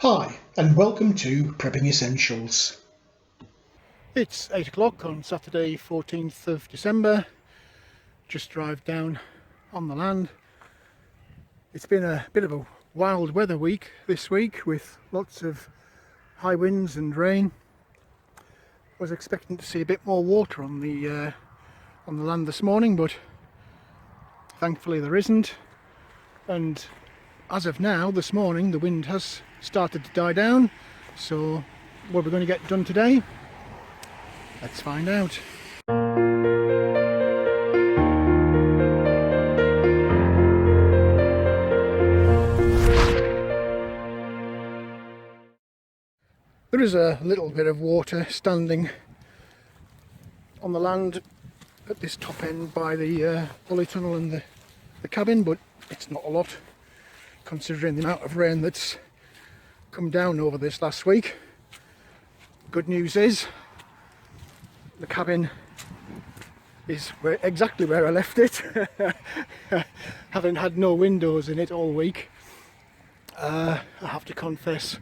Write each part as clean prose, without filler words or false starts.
Hi, and welcome to Prepping Essentials. It's 8 o'clock on Saturday 14th of December. Just drive down on the land. It's been a bit of a wild weather week this week with lots of high winds and rain. Was expecting to see a bit more water on the land this morning, but thankfully there isn't. And as of now, this morning, the wind has started to die down. So what we're going to get done today, let's find out. There is a little bit of water standing on the land at this top end by the polytunnel and the cabin, but it's not a lot considering the amount of rain that's come down over this last week. Good news is the cabin is exactly where I left it, having had no windows in it all week. I have to confess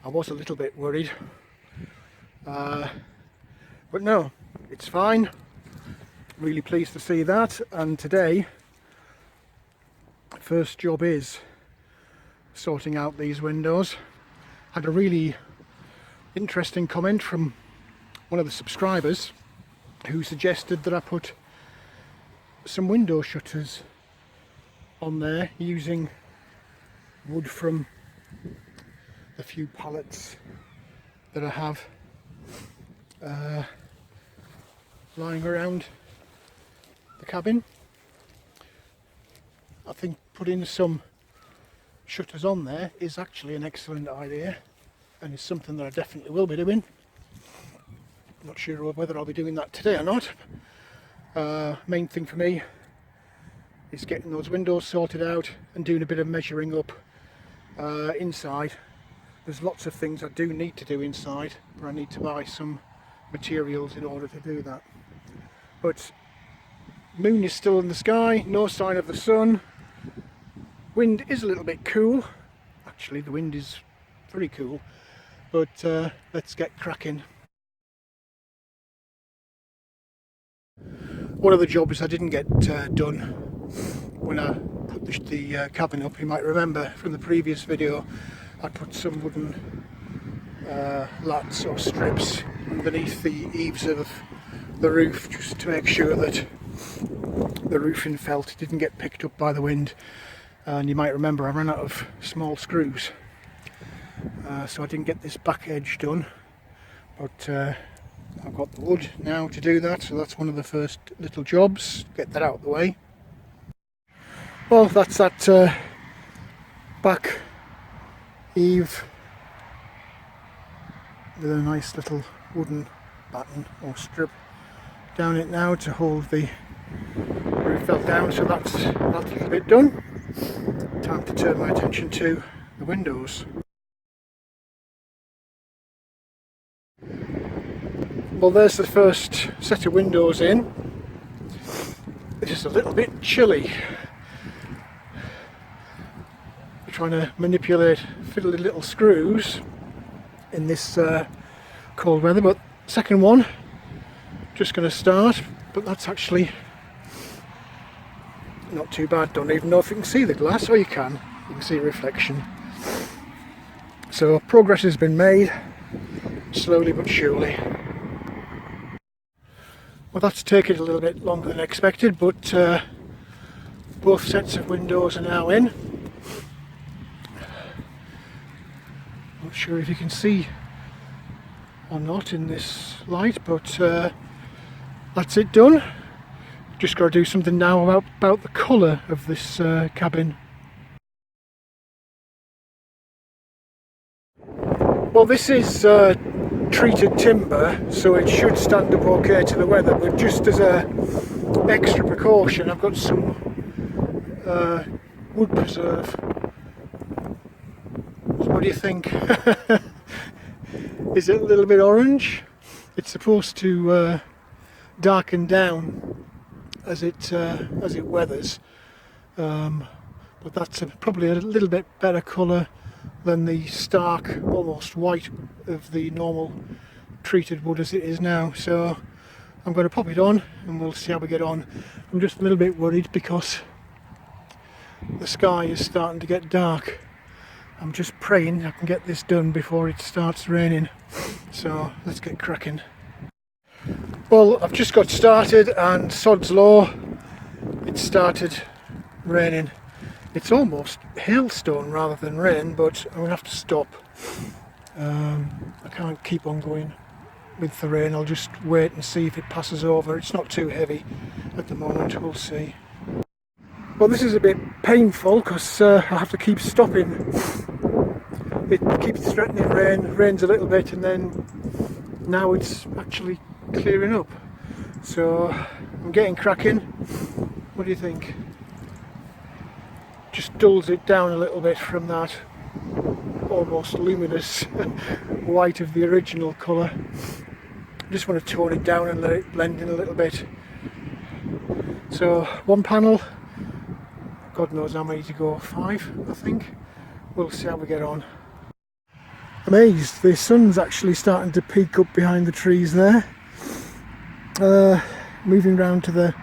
I was a little bit worried, but no, it's fine. Really pleased to see that. And today, first job is sorting out these windows. Had a really interesting comment from one of the subscribers who suggested that I put some window shutters on there using wood from the few pallets that I have lying around the cabin. I think putting some shutters on there is actually an excellent idea, and it's something that I definitely will be doing. I'm not sure whether I'll be doing that today or not. Main thing for me is getting those windows sorted out and doing a bit of measuring up inside. There's lots of things I do need to do inside, but I need to buy some materials in order to do that. But moon is still in the sky, no sign of the sun. Wind is a little bit cool. Actually, the wind is very cool. But let's get cracking. One of the jobs I didn't get done when I put the cabin up, you might remember from the previous video, I put some wooden lats or strips underneath the eaves of the roof just to make sure that the roofing felt didn't get picked up by the wind. And you might remember I ran out of small screws, so I didn't get this back edge done, but I've got the wood now to do that, so that's one of the first little jobs, get that out of the way. Well, that's that back eave with a nice little wooden batten or strip down it now to hold the roof felt down, so that's that little bit done. Time to turn my attention to the windows. Well, there's the first set of windows in. It's just a little bit chilly. We're trying to manipulate fiddly little screws in this cold weather, but second one just going to start, but that's actually not too bad. Don't even know if you can see the glass, or you can see a reflection. So progress has been made, slowly but surely. Well, that's taken a little bit longer than expected, but both sets of windows are now in. Not sure if you can see or not in this light, but that's it done. Just got to do something now about the colour of this cabin. Well, this is treated timber, so it should stand up okay to the weather, but just as a extra precaution I've got some wood preserve. So what do you think? Is it a little bit orange? It's supposed to darken down as it weathers, but that's probably a little bit better colour than the stark, almost white of the normal treated wood as it is now. So I'm going to pop it on and we'll see how we get on. I'm just a little bit worried because the sky is starting to get dark. I'm just praying I can get this done before it starts raining. So let's get cracking. Well, I've just got started and sod's law, it started raining. It's almost hailstone rather than rain, but I'm going to have to stop. I can't keep on going with the rain. I'll just wait and see if it passes over. It's not too heavy at the moment, we'll see. Well, this is a bit painful because I have to keep stopping. It keeps threatening rain, rains a little bit, and then now it's actually clearing up. So I'm getting cracking. What do you think? Just dulls it down a little bit from that almost luminous white of the original colour. Just want to tone it down and let it blend in a little bit. So one panel, God knows how many to go, 5 I think. We'll see how we get on. Amazed, the sun's actually starting to peek up behind the trees there. Moving round to the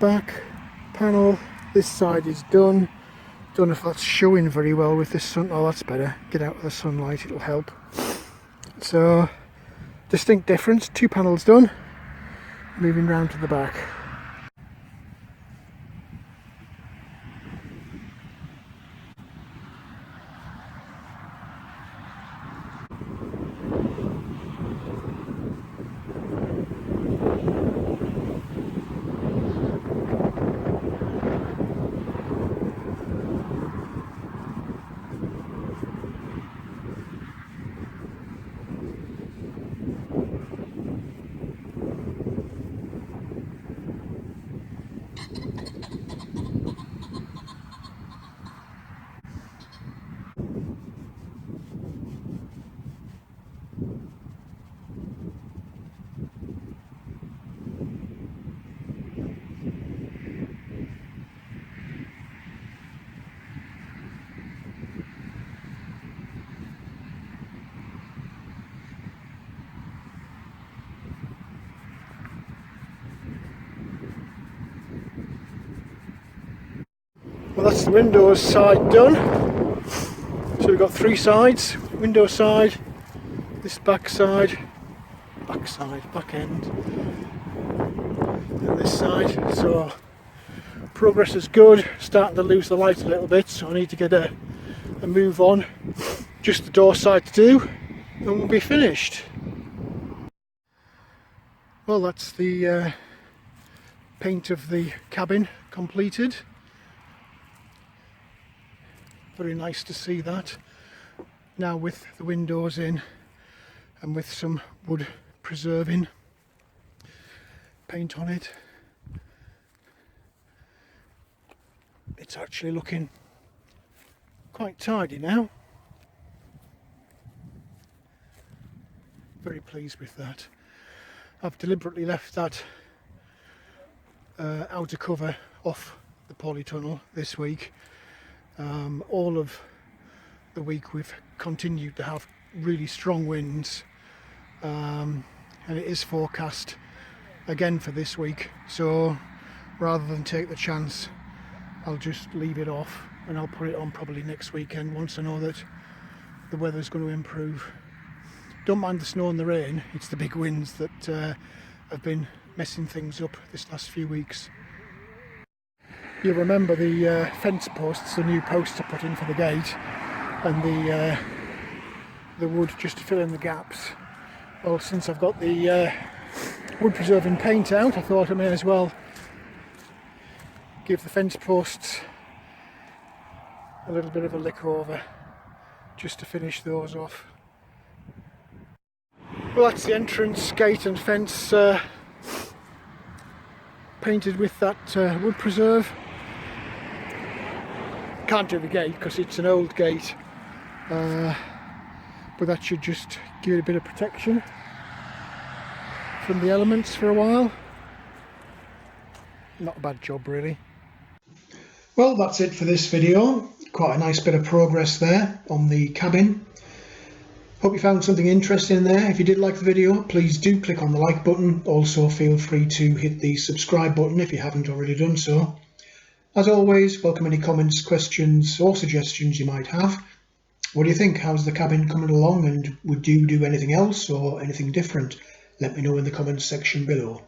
back panel, this side is done. Don't know if that's showing very well with this sun. Oh, that's better. Get out of the sunlight, it'll help. So, distinct difference, 2 panels done. Moving round to the back. Well, that's the windows side done. So we've got 3 sides, window side, this back side, back end, and this side. So progress is good, starting to lose the light a little bit, so I need to get a move on. Just the door side to do, and we'll be finished. Well, that's the paint of the cabin completed. Very nice to see that. Now with the windows in and with some wood preserving paint on it, it's actually looking quite tidy now. Very pleased with that. I've deliberately left that outer cover off the polytunnel this week. All of the week we've continued to have really strong winds, and it is forecast again for this week, so rather than take the chance, I'll just leave it off and I'll put it on probably next weekend once I know that the weather's going to improve. Don't mind the snow and the rain, it's the big winds that have been messing things up this last few weeks. You'll remember the fence posts, the new posts I put in for the gate, and the wood just to fill in the gaps. Well, since I've got the wood preserving paint out, I thought I may as well give the fence posts a little bit of a lick over just to finish those off. Well, that's the entrance gate and fence painted with that wood preserve. Can't do the gate because it's an old gate, but that should just give it a bit of protection from the elements for a while. Not a bad job really. Well, that's it for this video. Quite a nice bit of progress there on the cabin. Hope you found something interesting in there. If you did like the video, please do click on the like button. Also feel free to hit the subscribe button if you haven't already done so. As always, welcome any comments, questions or suggestions you might have. What do you think? How's the cabin coming along, and would you do anything else or anything different? Let me know in the comments section below.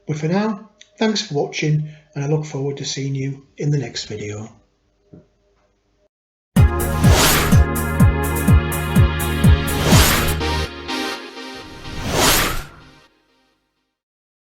But for now, thanks for watching, and I look forward to seeing you in the next video.